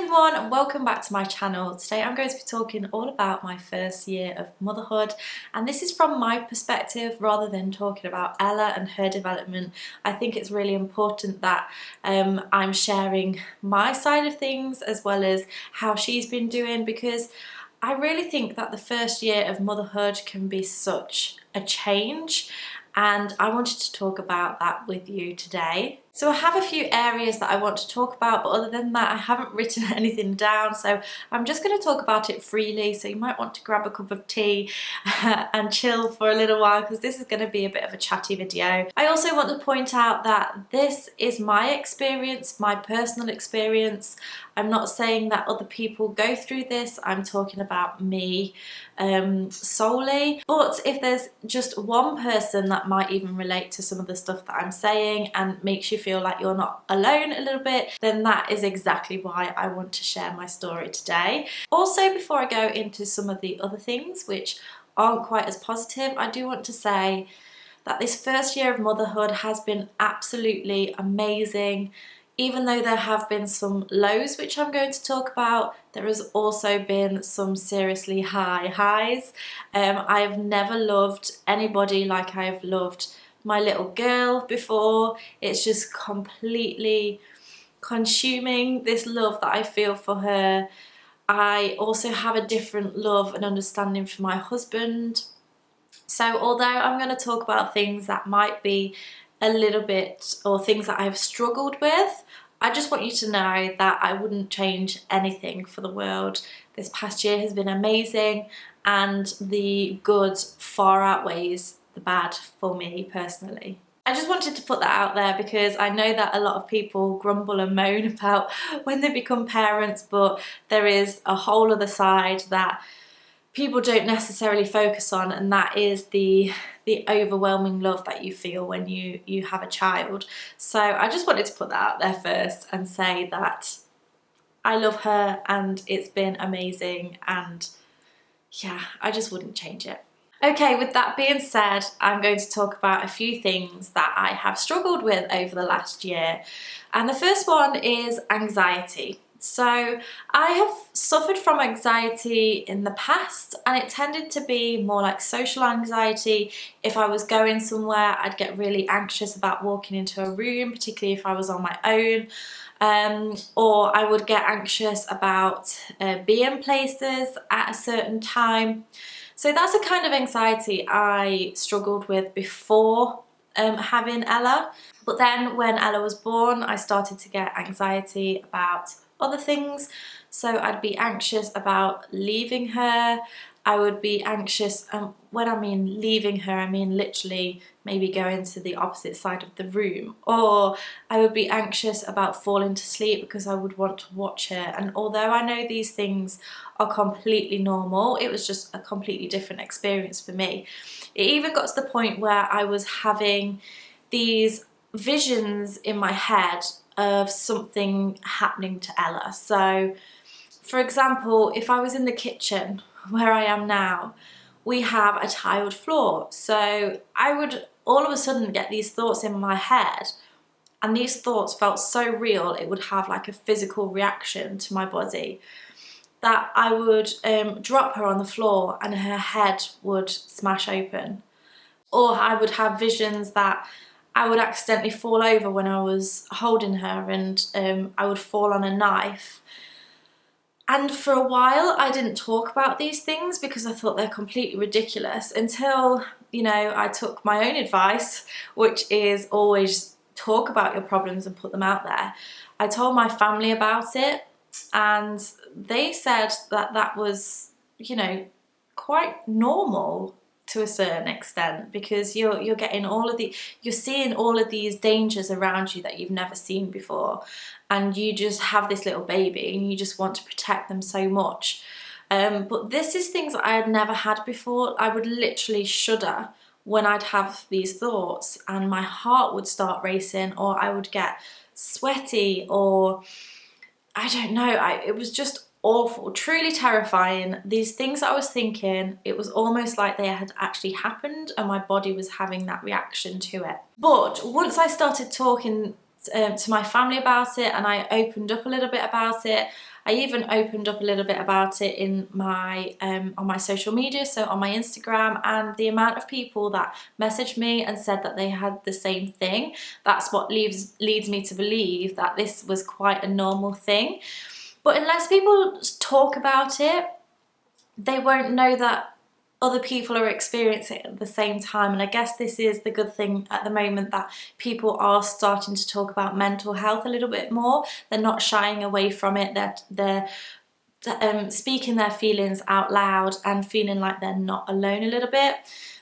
everyone and welcome back to my channel. Today I'm going to be talking all about my first year of motherhood, and this is from my perspective rather than talking about Ella and her development. I think it's really important that I'm sharing my side of things as well as how she's been doing, because I really think that the first year of motherhood can be such a change, and I wanted to talk about that with you today. So I have a few areas that I want to talk about, but other than that I haven't written anything down, so I'm just going to talk about it freely. So you might want to grab a cup of tea and chill for a little while, because this is going to be a bit of a chatty video. I also want to point out that this is my experience, my personal experience. I'm not saying that other people go through this, I'm talking about me solely. But if there's just one person that might even relate to some of the stuff that I'm saying and makes you feel like you're not alone a little bit, then that is exactly why I want to share my story today. Also, before I go into some of the other things which aren't quite as positive, I do want to say that this first year of motherhood has been absolutely amazing. Even though there have been some lows which I'm going to talk about, there has also been some seriously high highs. I have never loved anybody like I have loved my little girl before. It's just completely consuming, this love that I feel for her. I also have a different love and understanding for my husband. So although I'm going to talk about things that might be a little bit, or things that I've struggled with, I just want you to know that I wouldn't change anything for the world. This past year has been amazing, and the good far outweighs the bad for me personally. I just wanted to put that out there because I know that a lot of people grumble and moan about when they become parents, but there is a whole other side that people don't necessarily focus on, and that is the overwhelming love that you feel when you have a child. So I just wanted to put that out there first and say that I love her and it's been amazing, and yeah, I just wouldn't change it. Okay, with that being said, I'm going to talk about a few things that I have struggled with over the last year, and the first one is anxiety. So I have suffered from anxiety in the past, and it tended to be more like social anxiety. If I was going somewhere, I'd get really anxious about walking into a room, particularly if I was on my own. Or I would get anxious about being places at a certain time. So that's a kind of anxiety I struggled with before having Ella. But then when Ella was born, I started to get anxiety about other things. So I'd be anxious about leaving her. I would be anxious, when I mean leaving her, I mean literally maybe going to the opposite side of the room. Or I would be anxious about falling to sleep because I would want to watch her. And although I know these things are completely normal, it was just a completely different experience for me. It even got to the point where I was having these visions in my head of something happening to Ella. So for example, if I was in the kitchen where I am now, we have a tiled floor. So I would all of a sudden get these thoughts in my head, and these thoughts felt so real, it would have like a physical reaction to my body, that I would drop her on the floor and her head would smash open. Or I would have visions that I would accidentally fall over when I was holding her, and I would fall on a knife. And for a while I didn't talk about these things because I thought they're completely ridiculous, until, you know, I took my own advice, which is always talk about your problems and put them out there. I told my family about it, and they said that that was, you know, quite normal to a certain extent, because you're getting you're seeing all of these dangers around you that you've never seen before, and you just have this little baby and you just want to protect them so much. But this is things that I had never had before. I would literally shudder when I'd have these thoughts, and my heart would start racing, or I would get sweaty, or I don't know, it was just awful, truly terrifying. These things that I was thinking, it was almost like they had actually happened and my body was having that reaction to it. But once I started talking to my family about it, and I opened up a little bit about it, I even opened up a little bit about it in my on my social media, so on my Instagram, and the amount of people that messaged me and said that they had the same thing, that's what leads me to believe that this was quite a normal thing. But unless people talk about it, they won't know that other people are experiencing it at the same time. And I guess this is the good thing at the moment, that people are starting to talk about mental health a little bit more. They're not shying away from it. They're speaking their feelings out loud and feeling like they're not alone a little bit.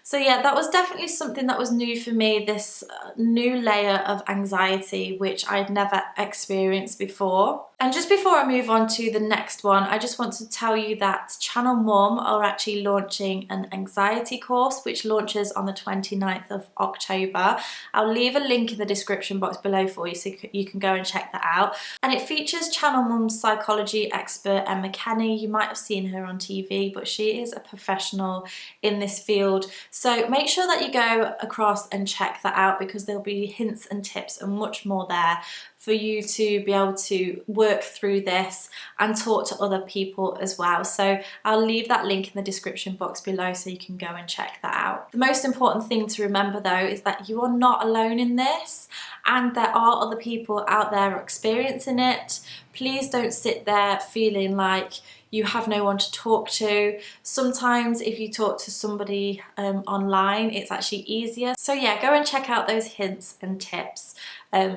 So yeah, that was definitely something that was new for me, this new layer of anxiety which I'd never experienced before. And just before I move on to the next one, I just want to tell you that Channel Mum are actually launching an anxiety course which launches on the 29th of October. I'll leave a link in the description box below for you so you can go and check that out. And it features Channel Mum's psychology expert Emma Kenny. You might have seen her on TV, but she is a professional in this field. So make sure that you go across and check that out, because there'll be hints and tips and much more there for you to be able to work through this and talk to other people as well. So I'll leave that link in the description box below so you can go and check that out. The most important thing to remember though is that you are not alone in this, and there are other people out there experiencing it. Please don't sit there feeling like you have no one to talk to. Sometimes if you talk to somebody online, it's actually easier. So yeah, go and check out those hints and tips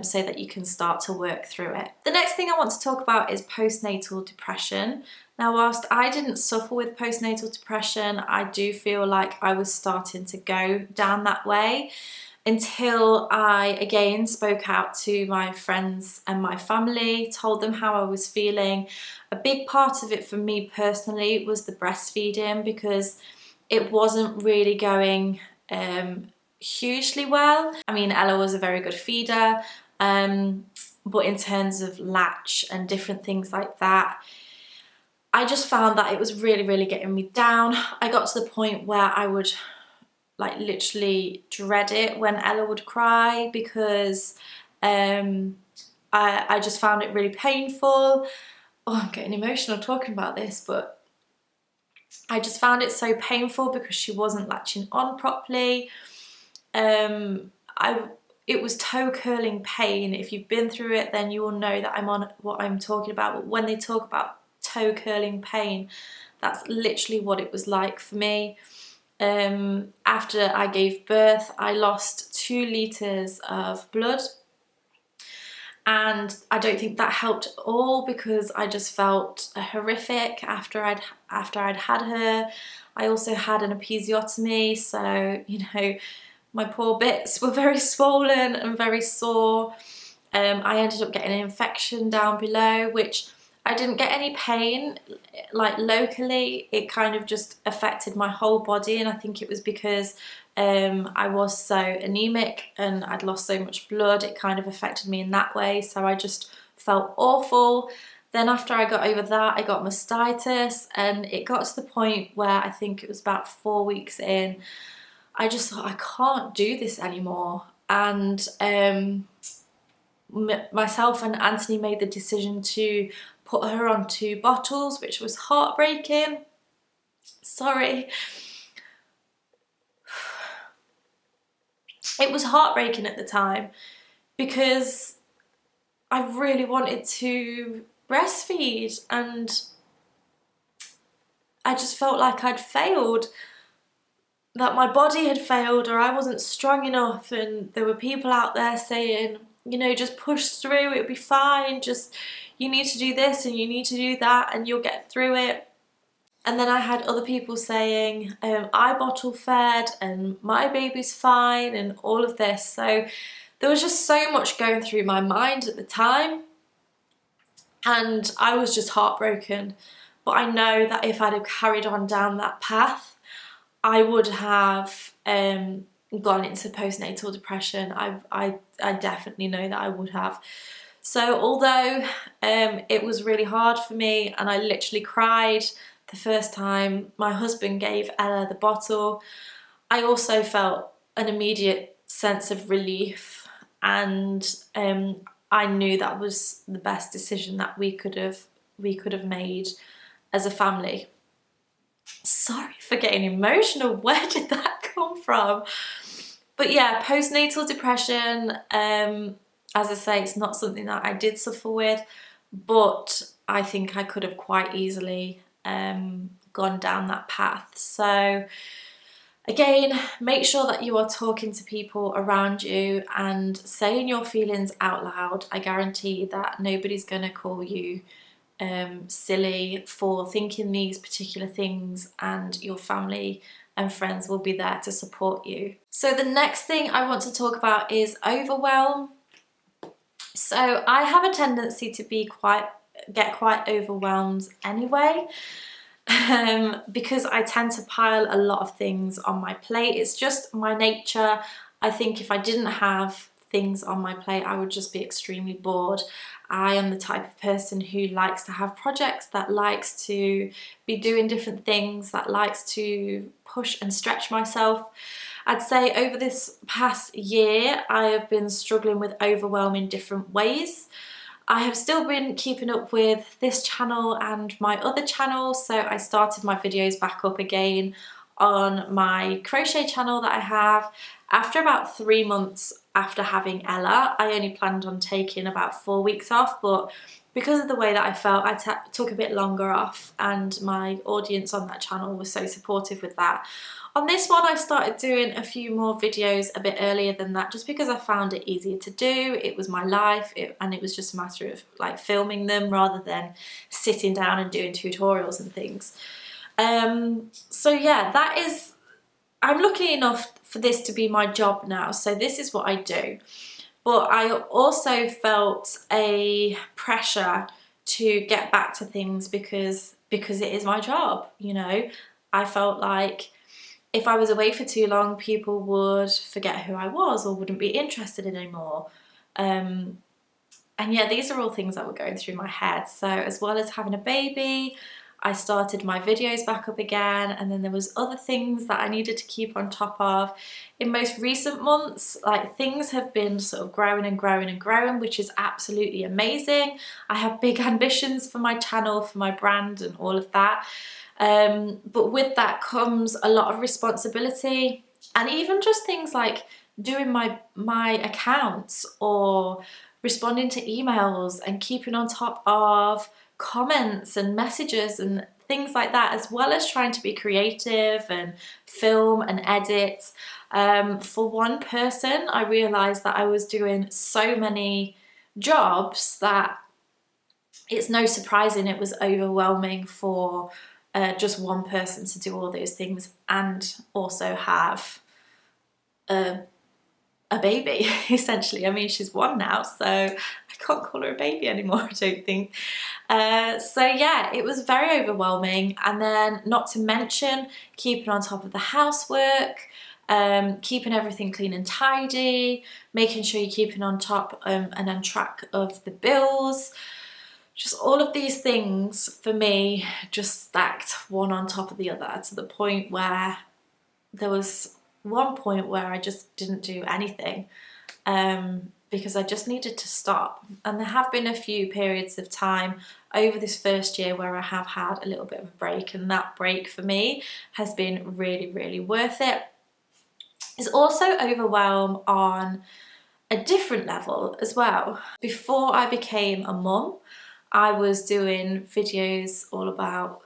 so that you can start to work through it. The next thing I want to talk about is postnatal depression. Now, whilst I didn't suffer with postnatal depression, I do feel like I was starting to go down that way, until I again spoke out to my friends and my family, told them how I was feeling. A big part of it for me personally was the breastfeeding, because it wasn't really going hugely well. I mean, Ella was a very good feeder, but in terms of latch and different things like that, I just found that it was really, really getting me down. I got to the point where I would like literally dread it when Ella would cry, because I just found it really painful. Oh, I'm getting emotional talking about this, but I just found it so painful because she wasn't latching on properly. It was toe curling pain. If you've been through it, then you will know that I'm on what I'm talking about. But when they talk about toe curling pain, that's literally what it was like for me. After I gave birth, I lost 2 litres of blood, and I don't think that helped at all, because I just felt horrific after I'd had her. I also had an episiotomy, so you know, my poor bits were very swollen and very sore. I ended up getting an infection down below, which I didn't get any pain like locally. It kind of just affected my whole body, and I think it was because I was so anemic and I'd lost so much blood. It kind of affected me in that way, so I just felt awful. Then after I got over that, I got mastitis, and it got to the point where I think it was about 4 weeks in, I just thought, I can't do this anymore. And myself and Anthony made the decision to put her on 2 bottles, which was heartbreaking. Sorry. It was heartbreaking at the time, because I really wanted to breastfeed, and I just felt like I'd failed, that my body had failed, or I wasn't strong enough. And there were people out there saying, you know, just push through, it'll be fine, just you need to do this and you need to do that and you'll get through it. And then I had other people saying I bottle fed and my baby's fine and all of this. So there was just so much going through my mind at the time, and I was just heartbroken. But I know that if I'd have carried on down that path, I would have gone into postnatal depression. I definitely know that I would have. So although it was really hard for me, and I literally cried the first time my husband gave Ella the bottle, I also felt an immediate sense of relief, and I knew that was the best decision that we could have we could have made as a family. Sorry for getting emotional. Where did that come from? But yeah, postnatal depression, as I say, it's not something that I did suffer with, but I think I could have quite easily gone down that path. So again, make sure that you are talking to people around you and saying your feelings out loud. I guarantee that nobody's going to call you silly for thinking these particular things, and your family and friends will be there to support you. So the next thing I want to talk about is overwhelm. So I have a tendency to get quite overwhelmed anyway, because I tend to pile a lot of things on my plate. It's just my nature. I think if I didn't have things on my plate, I would just be extremely bored. I am the type of person who likes to have projects, that likes to be doing different things, that likes to push and stretch myself. I'd say over this past year, I have been struggling with overwhelm in different ways. I have still been keeping up with this channel and my other channels, so I started my videos back up again on my crochet channel that I have. After about 3 months after having Ella, I only planned on taking about 4 weeks off, but because of the way that I felt, I took a bit longer off, and my audience on that channel was so supportive with that. On this one, I started doing a few more videos a bit earlier than that, just because I found it easier to do. It was my life, and it was just a matter of like filming them rather than sitting down and doing tutorials and things. So yeah, that is, I'm lucky enough for this to be my job now, so this is what I do. But I also felt a pressure to get back to things because it is my job, you know. I felt like if I was away for too long, people would forget who I was or wouldn't be interested in anymore. And yeah, these are all things that were going through my head. So as well as having a baby, I started my videos back up again, and then there was other things that I needed to keep on top of. In most recent months, like, things have been sort of growing and growing and growing, which is absolutely amazing. I have big ambitions for my channel, for my brand and all of that. But with that comes a lot of responsibility, and even just things like doing my accounts or responding to emails and keeping on top of comments and messages and things like that, as well as trying to be creative and film and edit. For one person, I realised that I was doing so many jobs that it's no surprising it was overwhelming for just one person to do all those things and also have a baby, essentially. I mean, she's 1 now, so I can't call her a baby anymore, I don't think. So yeah, it was very overwhelming. And then, not to mention, keeping on top of the housework, keeping everything clean and tidy, making sure you're keeping on top and on track of the bills. Just all of these things for me just stacked one on top of the other, to the point where there was one point where I just didn't do anything because I just needed to stop. And there have been a few periods of time over this first year where I have had a little bit of a break, and that break for me has been really, really worth it. It's also overwhelm on a different level as well. Before I became a mum, I was doing videos all about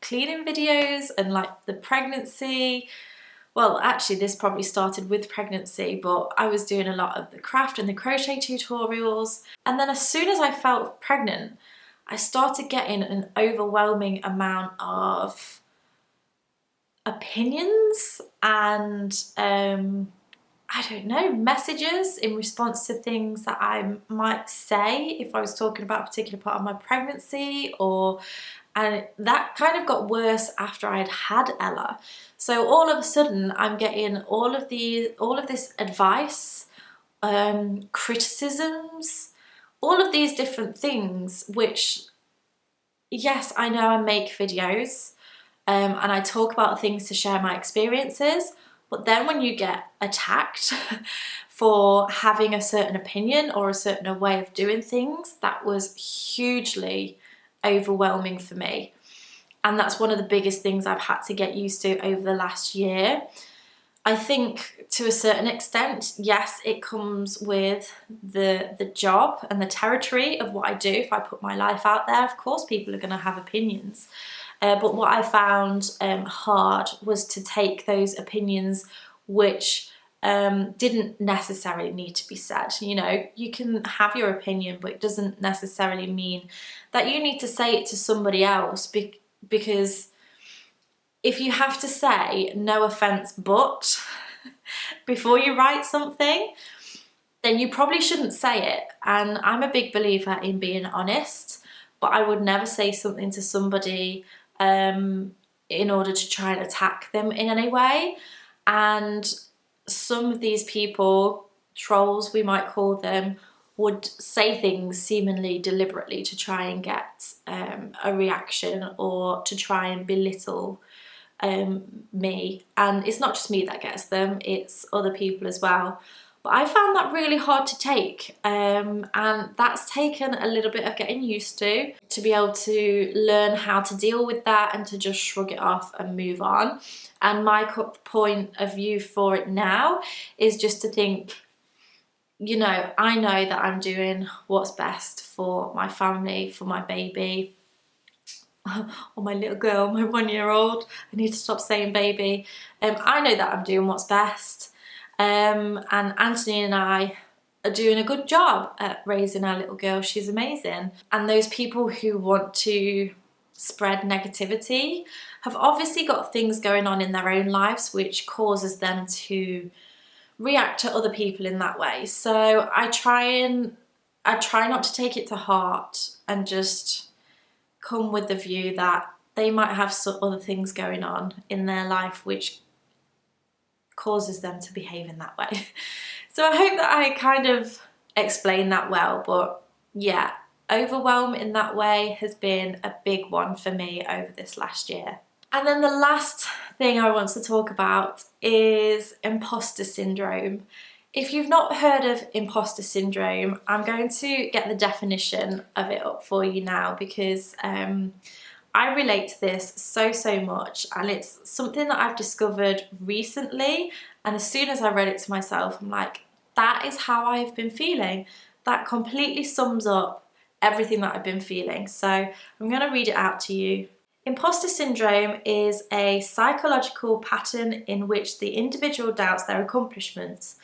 cleaning videos and like the pregnancy. Well, actually this probably started with pregnancy, but I was doing a lot of the craft and the crochet tutorials. And then as soon as I felt pregnant, I started getting an overwhelming amount of opinions and I don't know, messages in response to things that I might say if I was talking about a particular part of my pregnancy, and that kind of got worse after I'd had Ella. So all of a sudden I'm getting all of this advice, criticisms, all of these different things, which, yes, I know I make videos and I talk about things to share my experiences, but then when you get attacked for having a certain opinion or a certain way of doing things, that was hugely overwhelming for me. And that's one of the biggest things I've had to get used to over the last year. I think to a certain extent, yes, it comes with the job and the territory of what I do. If I put my life out there, of course, people are going to have opinions. But what I found hard was to take those opinions which didn't necessarily need to be said. You know, you can have your opinion, but it doesn't necessarily mean that you need to say it to somebody else, because if you have to say no offense but before you write something, then you probably shouldn't say it. And I'm a big believer in being honest, but I would never say something to somebody in order to try and attack them in any way. And some of these people, trolls we might call them, would say things seemingly deliberately to try and get a reaction or to try and belittle me. And it's not just me that gets them, it's other people as well. But I found that really hard to take, and that's taken a little bit of getting used to be able to learn how to deal with that and to just shrug it off and move on. And my point of view for it now is just to think, you know, I know that I'm doing what's best for my family, for my baby, or my little girl, my 1-year-old. I need to stop saying baby. I know that I'm doing what's best. And Anthony and I are doing a good job at raising our little girl. She's amazing. And those people who want to spread negativity have obviously got things going on in their own lives which causes them to react to other people in that way. So I try not to take it to heart and just come with the view that they might have some other things going on in their life which causes them to behave in that way. So I hope that I kind of explained that well, but yeah, overwhelm in that way has been a big one for me over this last year. And then the last thing I want to talk about is imposter syndrome. If you've not heard of imposter syndrome, I'm going to get the definition of it up for you now, because I relate to this so much, and it's something that I've discovered recently. And as soon as I read it to myself, I'm like, that is how I've been feeling. That completely sums up everything that I've been feeling. So I'm going to read it out to you. Imposter syndrome is a psychological pattern in which the individual doubts their accomplishments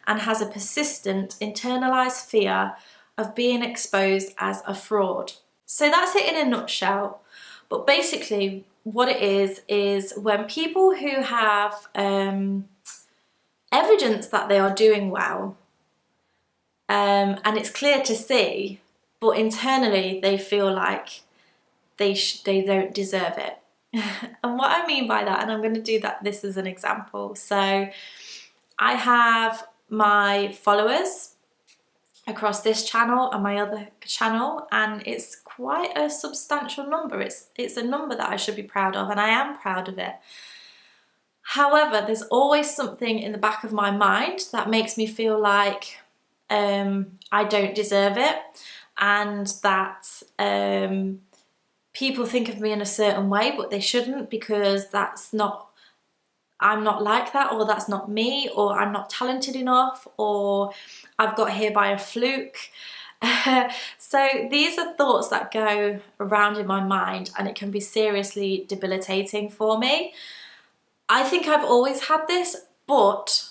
and has a persistent internalized fear of being exposed as a fraud. So that's it in a nutshell. But basically what it is when people who have evidence that they are doing well, and it's clear to see, but internally they feel like they don't deserve it. And what I mean by that, and I'm going to do this as an example. So I have my followers across this channel and my other channel, and it's quite a substantial number. It's a number that I should be proud of, and I am proud of it. However, there's always something in the back of my mind that makes me feel like I don't deserve it, and that people think of me in a certain way, but they shouldn't, because I'm not like that, or that's not me, or I'm not talented enough, or I've got here by a fluke. So these are thoughts that go around in my mind, and it can be seriously debilitating for me. I think I've always had this, but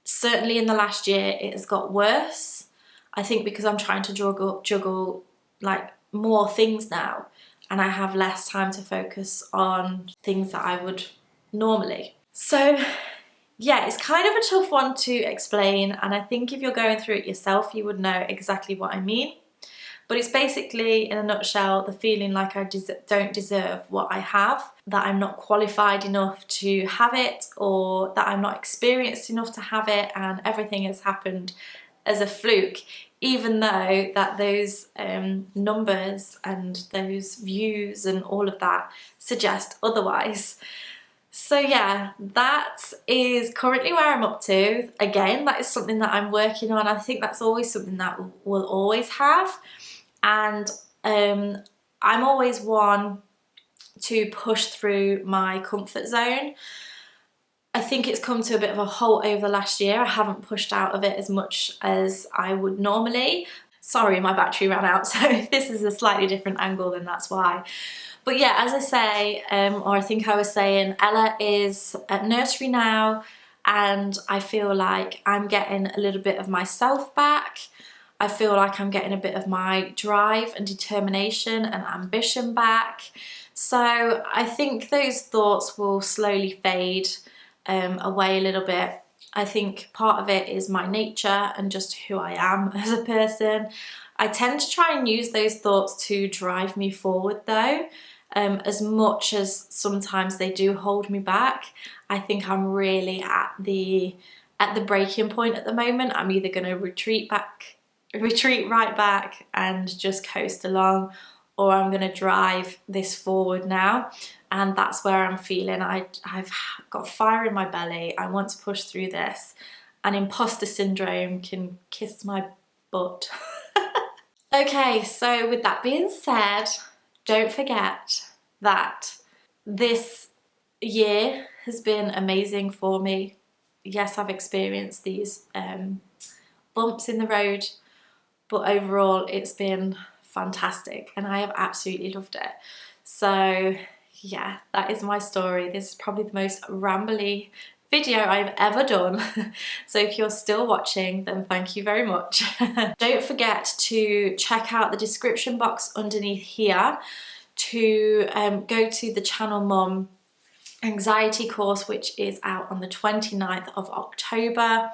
certainly in the last year it has got worse. I think because I'm trying to juggle like more things now, and I have less time to focus on things that I would normally. So yeah, it's kind of a tough one to explain, and I think if you're going through it yourself, you would know exactly what I mean. But it's basically, in a nutshell, the feeling like I don't deserve what I have, that I'm not qualified enough to have it, or that I'm not experienced enough to have it, and everything has happened as a fluke, even though that those numbers and those views and all of that suggest otherwise. So yeah, that is currently where I'm up to. Again, that is something that I'm working on. I think that's always something that we'll always have. And I'm always one to push through my comfort zone. I think it's come to a bit of a halt over the last year. I haven't pushed out of it as much as I would normally. Sorry, my battery ran out, so if this is a slightly different angle, then that's why. But yeah, as I say, or I think I was saying, Ella is at nursery now, and I feel like I'm getting a little bit of myself back. I feel like I'm getting a bit of my drive and determination and ambition back. So I think those thoughts will slowly fade away a little bit. I think part of it is my nature and just who I am as a person. I tend to try and use those thoughts to drive me forward though, as much as sometimes they do hold me back. I think I'm really at the breaking point at the moment. I'm either going to retreat right back and just coast along, or I'm going to drive this forward now. And that's where I'm feeling I've got fire in my belly. I want to push through this, and imposter syndrome can kiss my butt. Okay, so with that being said, don't forget that this year has been amazing for me. Yes, I've experienced these bumps in the road, but overall it's been fantastic and I have absolutely loved it. So yeah, that is my story. This is probably the most rambly video I've ever done. So if you're still watching, then thank you very much. Don't forget to check out the description box underneath here to go to the Channel Mum anxiety course, which is out on the 29th of October.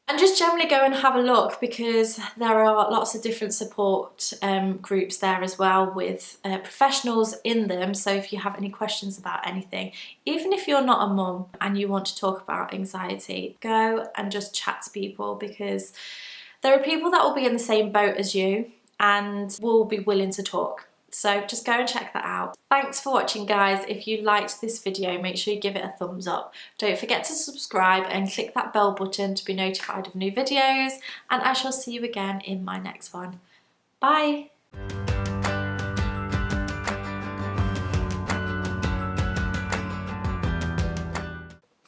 And just generally go and have a look, because there are lots of different support groups there as well with professionals in them. So if you have any questions about anything, even if you're not a mum and you want to talk about anxiety, go and just chat to people, because there are people that will be in the same boat as you and will be willing to talk. So just go and check that out. Thanks for watching, guys. If you liked this video, make sure you give it a thumbs up. Don't forget to subscribe and click that bell button to be notified of new videos, and I shall see you again in my next one. Bye.